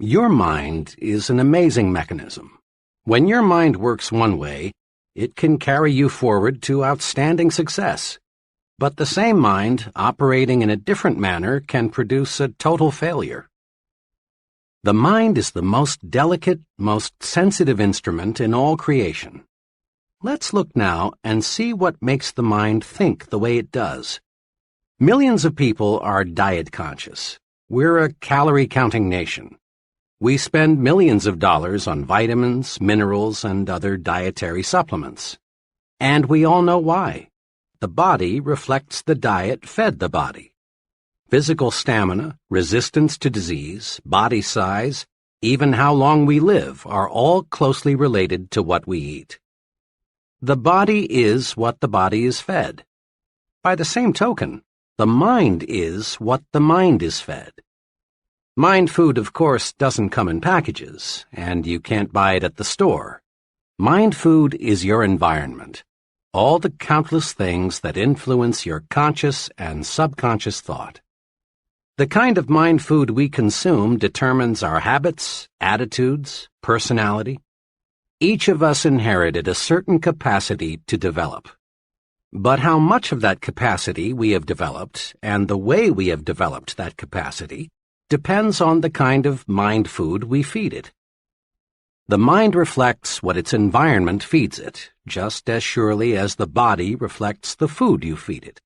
Your mind is an amazing mechanism. When your mind works one way, it can carry you forward to outstanding success. But the same mind, operating in a different manner, can produce a total failure. The mind is the most delicate, most sensitive instrument in all creation. Let's look now and see what makes the mind think the way it does. Millions of people are diet conscious. We're a calorie-counting nation. We spend millions of dollars on vitamins, minerals, and other dietary supplements. And we all know why. The body reflects the diet fed the body. Physical stamina, resistance to disease, body size, even how long we live are all closely related to what we eat. The body is what the body is fed. By the same token, the mind is what the mind is fed. Mind food, of course, doesn't come in packages, and you can't buy it at the store. Mind food is your environment, all the countless things that influence your conscious and subconscious thought. The kind of mind food we consume determines our habits, attitudes, personality. Each of us inherited a certain capacity to develop. But how much of that capacity we have developed, and the way we have developed that capacity, depends on the kind of mind food we feed it. The mind reflects what its environment feeds it, just as surely as the body reflects the food you feed it.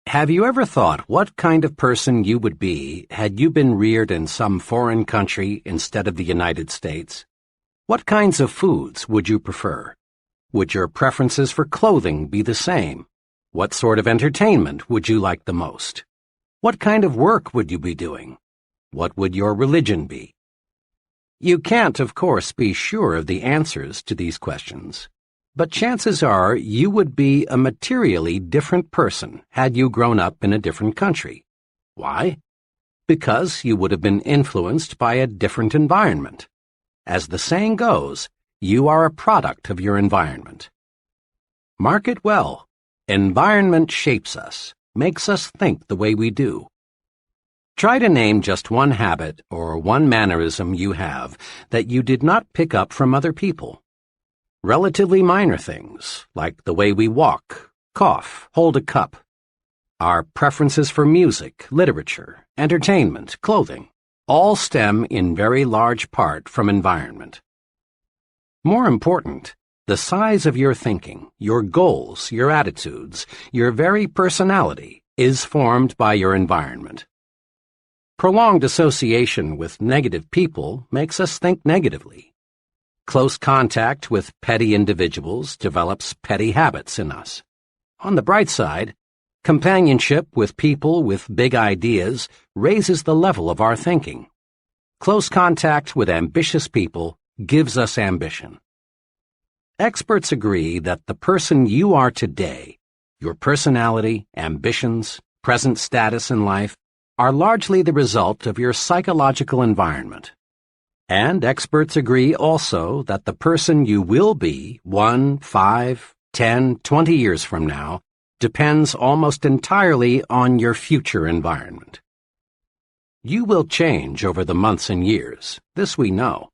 Have you ever thought what kind of person you would be had you been reared in some foreign country instead of the United States? What kinds of foods would you prefer? Would your preferences for clothing be the same? What sort of entertainment would you like the most? What kind of work would you be doing? What would your religion be? You can't, of course, be sure of the answers to these questions, but chances are you would be a materially different person had you grown up in a different country. Why? Because you would have been influenced by a different environment. As the saying goes, you are a product of your environment. Mark it well. Environment shapes us, makes us think the way we do. Try to name just one habit or one mannerism you have that you did not pick up from other people. Relatively minor things, like the way we walk, cough, hold a cup. Our preferences for music, literature, entertainment, clothing, all stem in very large part from environment. More important, the size of your thinking, your goals, your attitudes, your very personality is formed by your environment. Prolonged association with negative people makes us think negatively. Close contact with petty individuals develops petty habits in us. On the bright side, companionship with people with big ideas raises the level of our thinking. Close contact with ambitious people gives us ambition. Experts agree that the person you are today, your personality, ambitions, present status in life, are largely the result of your psychological environment. And experts agree also that the person you will be 1, 5, 10, 20 years from now depends almost entirely on your future environment. You will change over the months and years, this we know.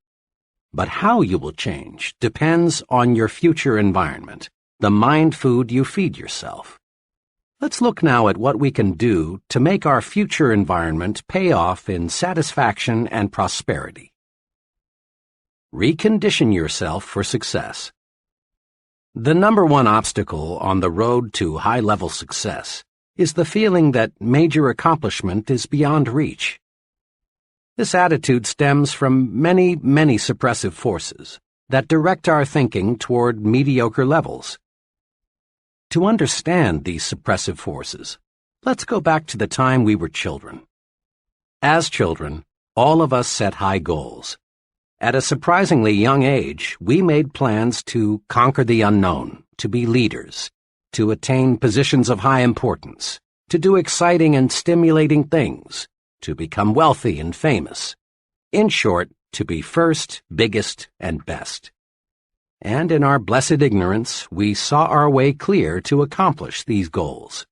But how you will change depends on your future environment, the mind food you feed yourself. Let's look now at what we can do to make our future environment pay off in satisfaction and prosperity. Recondition yourself for success. The number one obstacle on the road to high-level success is the feeling that major accomplishment is beyond reach. This attitude stems from many, many suppressive forces that direct our thinking toward mediocre levels. To understand these suppressive forces, let's go back to the time we were children. As children, all of us set high goals. At a surprisingly young age, we made plans to conquer the unknown, to be leaders, to attain positions of high importance, to do exciting and stimulating things, to become wealthy and famous. In short, to be first, biggest, and best. And in our blessed ignorance, we saw our way clear to accomplish these goals.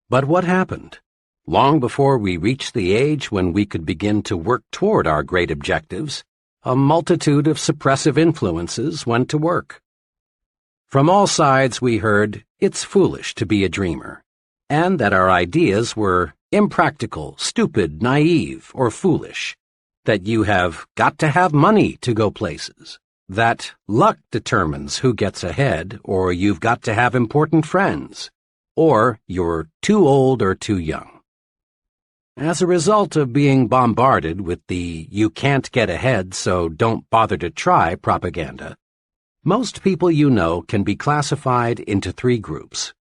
But what happened? Long before we reached the age when we could begin to work toward our great objectives, a multitude of suppressive influences went to work. From all sides we heard it's foolish to be a dreamer, and that our ideas were impractical, stupid, naive, or foolish, that you have got to have money to go places, that luck determines who gets ahead, or you've got to have important friends, or you're too old or too young. As a result of being bombarded with the "you can't get ahead, so don't bother to try" propaganda, most people you know can be classified into 3 groups.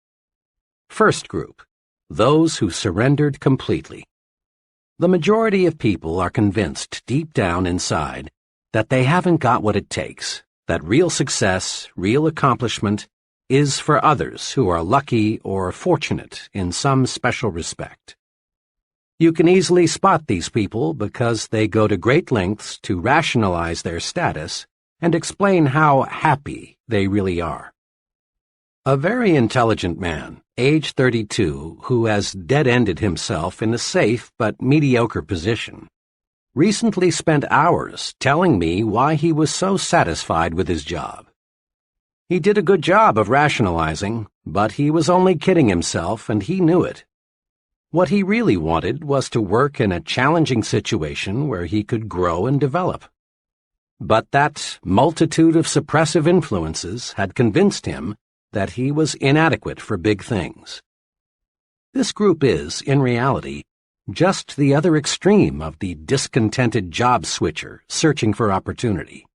First group, those who surrendered completely. The majority of people are convinced deep down inside that they haven't got what it takes, that real success, real accomplishment, is for others who are lucky or fortunate in some special respect. You can easily spot these people because they go to great lengths to rationalize their status and explain how happy they really are. A very intelligent man, age 32, who has dead-ended himself in a safe but mediocre position, recently spent hours telling me why he was so satisfied with his job. He did a good job of rationalizing, but he was only kidding himself, and he knew it. What he really wanted was to work in a challenging situation where he could grow and develop. But that multitude of suppressive influences had convinced him that he was inadequate for big things. This group is, in reality, just the other extreme of the discontented job switcher searching for opportunity.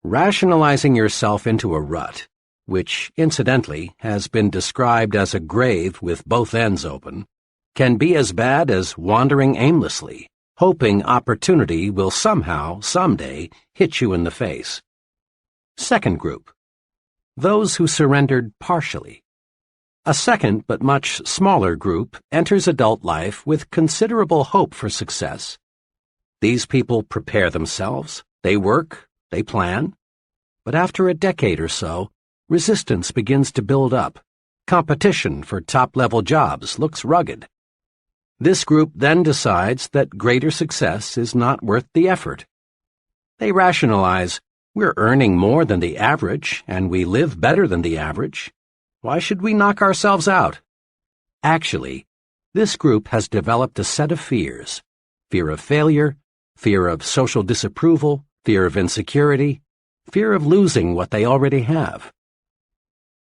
Rationalizing yourself into a rut, which, incidentally, has been described as a grave with both ends open, can be as bad as wandering aimlessly, hoping opportunity will somehow, someday, hit you in the face. Second group, those who surrendered partially. A second but much smaller group enters adult life with considerable hope for success. These people prepare themselves, they work, they plan, but after a decade or so, resistance begins to build up. Competition for top-level jobs looks rugged. This group then decides that greater success is not worth the effort. They rationalize, we're earning more than the average, and we live better than the average. Why should we knock ourselves out? Actually, this group has developed a set of fears: fear of failure, fear of social disapproval, fear of insecurity, fear of losing what they already have.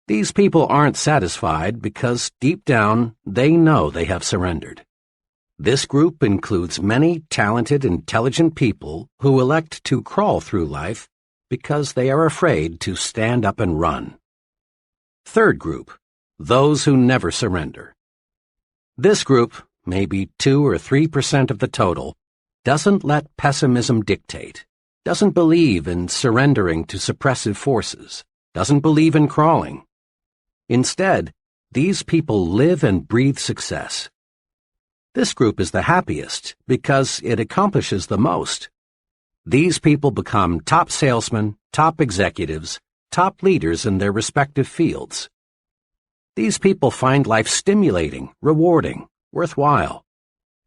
These people aren't satisfied because deep down they know they have surrendered. This group includes many talented, intelligent people who elect to crawl through life because they are afraid to stand up and run. Third group, those who never surrender. This group, maybe 2 or 3% of the total, doesn't let pessimism dictate, doesn't believe in surrendering to suppressive forces, doesn't believe in crawling. Instead, these people live and breathe success. This group is the happiest because it accomplishes the most. These people become top salesmen, top executives, top leaders in their respective fields. These people find life stimulating, rewarding, worthwhile.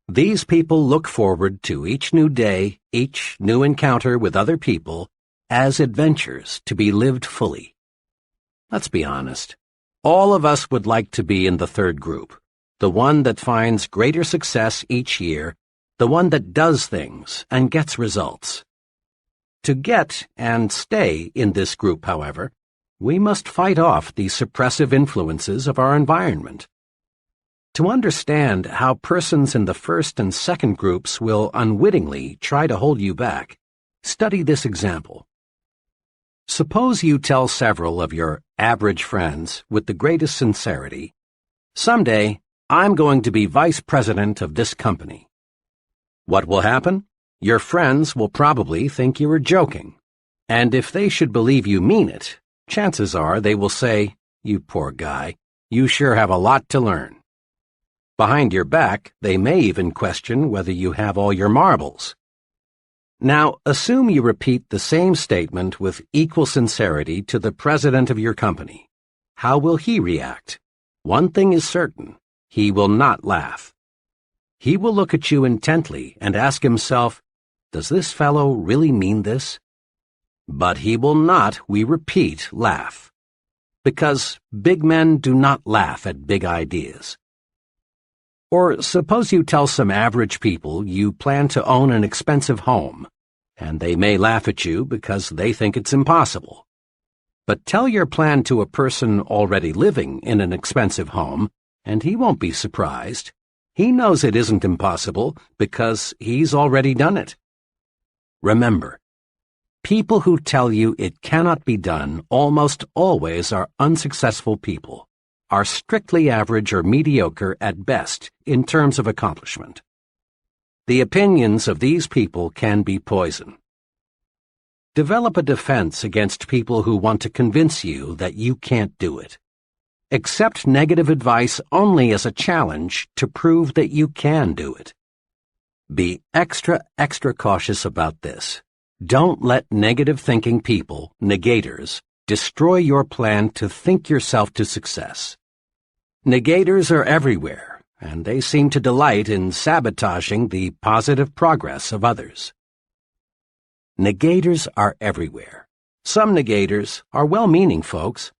These people look forward to each new day, each new encounter with other people, as adventures to be lived fully. Let's be honest. All of us would like to be in the third group, the one that finds greater success each year, the one that does things and gets results. To get and stay in this group, however, we must fight off the suppressive influences of our environment. To understand how persons in the first and second groups will unwittingly try to hold you back, study this example. Suppose you tell several of your average friends with the greatest sincerity, "Someday, I'm going to be vice president of this company." What will happen? Your friends will probably think you are joking, and if they should believe you mean it, chances are they will say, "You poor guy, you sure have a lot to learn." Behind your back, they may even question whether you have all your marbles. Now, assume you repeat the same statement with equal sincerity to the president of your company. How will he react? One thing is certain. He will not laugh. He will look at you intently and ask himself, "Does this fellow really mean this?" But he will not, we repeat, laugh. Because big men do not laugh at big ideas. Or suppose you tell some average people you plan to own an expensive home, and they may laugh at you because they think it's impossible. But tell your plan to a person already living in an expensive home, and he won't be surprised. He knows it isn't impossible because he's already done it. Remember, people who tell you it cannot be done almost always are unsuccessful people, are strictly average or mediocre at best in terms of accomplishment. The opinions of these people can be poison. Develop a defense against people who want to convince you that you can't do it. Accept negative advice only as a challenge to prove that you can do it. Be extra cautious about this. Don't let negative thinking people, negators, destroy your plan to think yourself to success. Negators are everywhere, and they seem to delight in sabotaging the positive progress of others. Negators are everywhere. Some negators are well-meaning folks,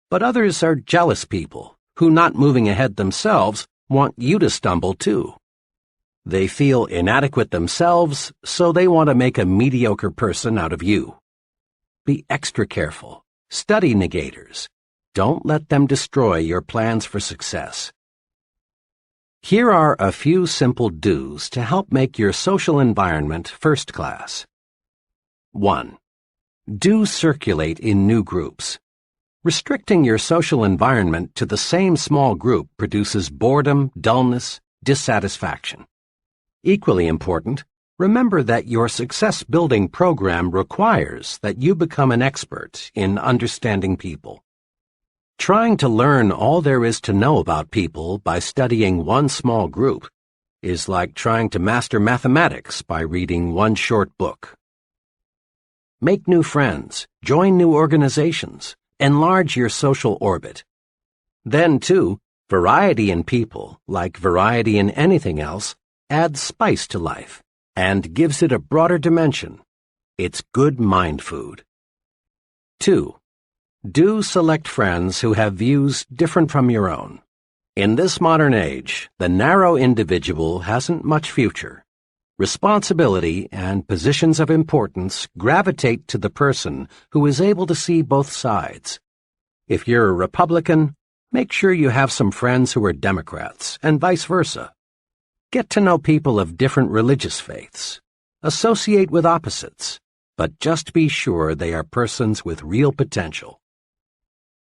but others are jealous people who, not moving ahead themselves, want you to stumble too. They feel inadequate themselves, so they want to make a mediocre person out of you. Be extra careful. Study negators. Don't let them destroy your plans for success. Here are a few simple do's to help make your social environment first class. 1. Do circulate in new groups. Restricting your social environment to the same small group produces boredom, dullness, dissatisfaction. Equally important, remember that your success-building program requires that you become an expert in understanding people. Trying to learn all there is to know about people by studying one small group is like trying to master mathematics by reading one short book. Make new friends, join new organizations, enlarge your social orbit. Then, too, variety in people, like variety in anything else, adds spice to life and gives it a broader dimension. It's good mind food. 2. Do select friends who have views different from your own. In this modern age, the narrow individual hasn't much future. Responsibility and positions of importance gravitate to the person who is able to see both sides. If you're a Republican, make sure you have some friends who are Democrats, and vice versa. Get to know people of different religious faiths. Associate with opposites, but just be sure they are persons with real potential.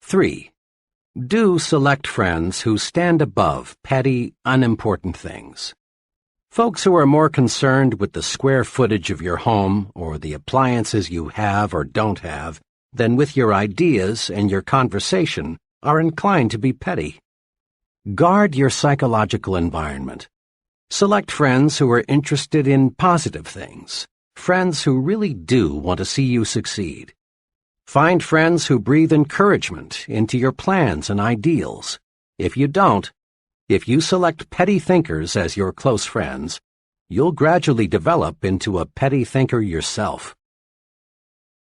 3. Do select friends who stand above petty, unimportant things. Folks who are more concerned with the square footage of your home or the appliances you have or don't have than with your ideas and your conversation are inclined to be petty. Guard your psychological environment. Select friends who are interested in positive things, friends who really do want to see you succeed. Find friends who breathe encouragement into your plans and ideals. If you select petty thinkers as your close friends, you'll gradually develop into a petty thinker yourself.